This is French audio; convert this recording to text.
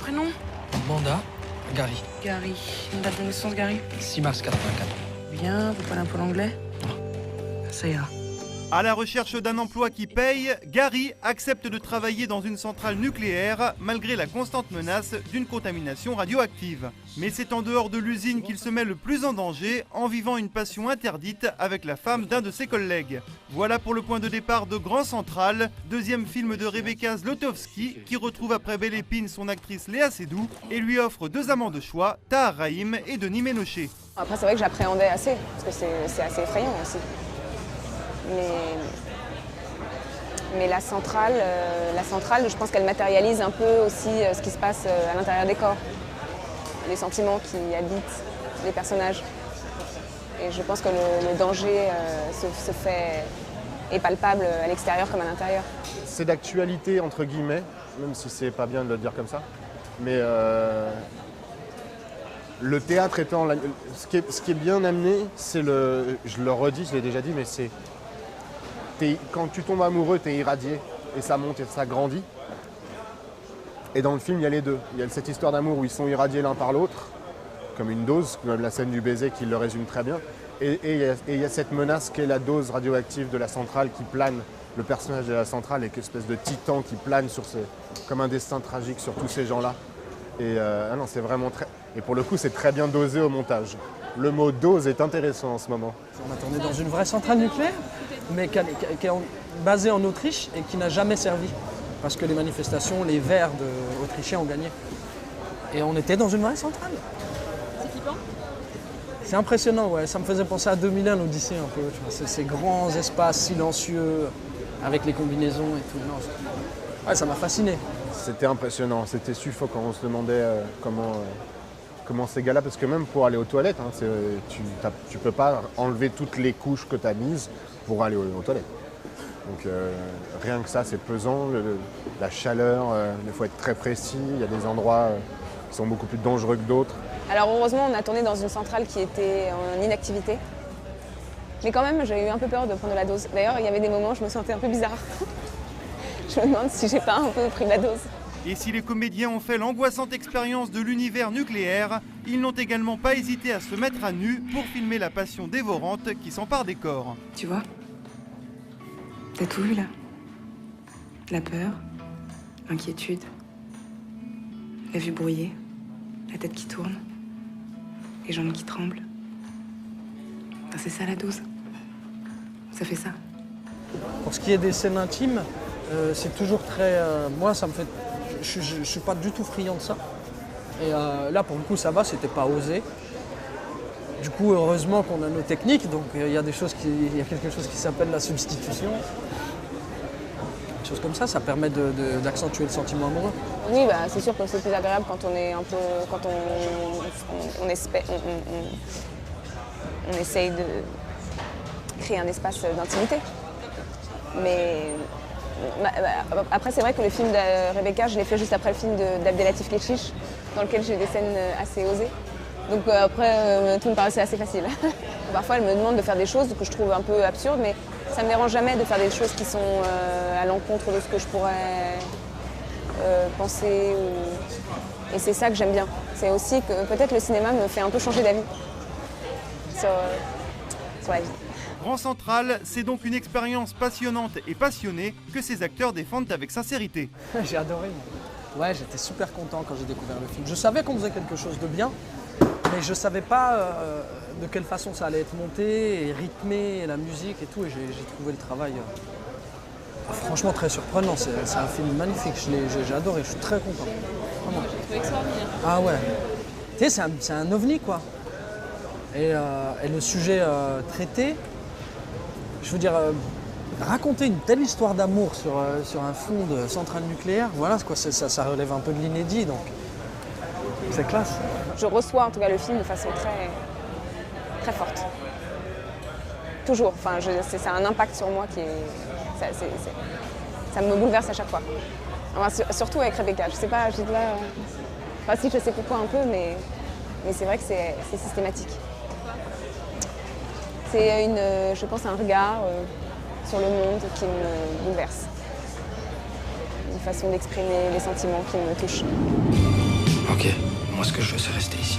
prénom? Manda, Gary. Gary. Une date de naissance, Gary? 6 mars 84. Bien, vous parlez un peu l'anglais? Non. Ça ira. À la recherche d'un emploi qui paye, Gary accepte de travailler dans une centrale nucléaire malgré la constante menace d'une contamination radioactive. Mais c'est en dehors de l'usine qu'il se met le plus en danger en vivant une passion interdite avec la femme d'un de ses collègues. Voilà pour le point de départ de Grand Central, deuxième film de Rebecca Zlotowski qui retrouve après Belle Épine son actrice Léa Seydoux et lui offre deux amants de choix, Tahar Rahim et Denis Ménochet. Après c'est vrai que j'appréhendais assez, parce que c'est assez effrayant aussi. Mais la centrale, je pense qu'elle matérialise un peu aussi ce qui se passe à l'intérieur des corps, les sentiments qui habitent les personnages. Et je pense que le danger est palpable à l'extérieur comme à l'intérieur. C'est d'actualité entre guillemets, même si c'est pas bien de le dire comme ça. Mais le théâtre étant... Ce qui est bien amené, c'est le... Je le redis, je l'ai déjà dit, mais c'est... Quand tu tombes amoureux, tu es irradié et ça monte et ça grandit. Et dans le film, il y a les deux. Il y a cette histoire d'amour où ils sont irradiés l'un par l'autre, comme une dose, comme la scène du baiser qui le résume très bien. Et il y a cette menace qu'est la dose radioactive de la centrale qui plane. Le personnage de la centrale est une espèce de titan qui plane comme un destin tragique sur tous ces gens-là. Et non, c'est vraiment très... Et pour le coup, c'est très bien dosé au montage. Le mot dose est intéressant en ce moment. On a tourné dans une vraie centrale nucléaire, mais qui est basée en Autriche et qui n'a jamais servi. Parce que les manifestations, les Verts autrichiens ont gagné. Et on était dans une vraie centrale. C'est flippant? C'est impressionnant, ouais. Ça me faisait penser à 2001, l'Odyssée un peu. Tu vois, ces grands espaces silencieux, avec les combinaisons et tout. Non, ouais, ça m'a fasciné. C'était impressionnant, c'était suffocant. On se demandait comment ces gars-là, parce que même pour aller aux toilettes, hein, tu peux pas enlever toutes les couches que tu as mises pour aller aux toilettes. Donc rien que ça, c'est pesant, la chaleur, il faut être très précis, il y a des endroits qui sont beaucoup plus dangereux que d'autres. Alors heureusement, on a tourné dans une centrale qui était en inactivité. Mais quand même, j'ai eu un peu peur de prendre de la dose. D'ailleurs, il y avait des moments où je me sentais un peu bizarre. Je me demande si j'ai pas un peu pris de la dose. Et si les comédiens ont fait l'angoissante expérience de l'univers nucléaire, ils n'ont également pas hésité à se mettre à nu pour filmer la passion dévorante qui s'empare des corps. Tu vois? T'as tout vu là? La peur, l'inquiétude, la vue brouillée, la tête qui tourne, les jambes qui tremblent. Ben, c'est ça la dose. Ça fait ça. Pour ce qui est des scènes intimes, c'est toujours très... moi, ça me fait... Je suis pas du tout friand de ça. Et là, pour le coup, ça va, c'était pas osé. Du coup, heureusement qu'on a nos techniques, donc il y a quelque chose qui s'appelle la substitution. Des choses comme ça permet d'accentuer le sentiment amoureux. Oui, bah, c'est sûr que c'est plus agréable quand on est un peu... quand on essaye de créer un espace d'intimité. Mais après, c'est vrai que le film de Rebecca, je l'ai fait juste après le film d'Abdelatif Kechiche, dans lequel j'ai des scènes assez osées. Donc après, tout me paraissait assez facile. Parfois, elle me demande de faire des choses que je trouve un peu absurdes, mais ça ne me dérange jamais de faire des choses qui sont à l'encontre de ce que je pourrais penser. Et c'est ça que j'aime bien. C'est aussi que peut-être le cinéma me fait un peu changer d'avis sur la vie. Grand Central, c'est donc une expérience passionnante et passionnée que ces acteurs défendent avec sincérité. J'ai adoré. Ouais, j'étais super content quand j'ai découvert le film. Je savais qu'on faisait quelque chose de bien, mais je ne savais pas de quelle façon ça allait être monté et rythmé, et la musique et tout. Et j'ai trouvé le travail franchement très surprenant. C'est un film magnifique, j'ai adoré, je suis très content. Vraiment. J'ai trouvé extraordinaire. Ah ouais. Tu sais, c'est un ovni quoi. Et le sujet traité, je veux dire, raconter une telle histoire d'amour sur un fond de centrale nucléaire, voilà quoi, ça relève un peu de l'inédit, donc c'est classe. Je reçois en tout cas le film de façon très, très forte. Toujours, enfin, ça a un impact sur moi qui est... Ça me bouleverse à chaque fois. Enfin, surtout avec Rebecca, je sais pas, je dis là... Enfin si, je sais pourquoi un peu, mais c'est vrai que c'est systématique. C'est je pense, un regard sur le monde qui me bouleverse. Une façon d'exprimer les sentiments qui me touchent. Ok, moi ce que je veux c'est rester ici.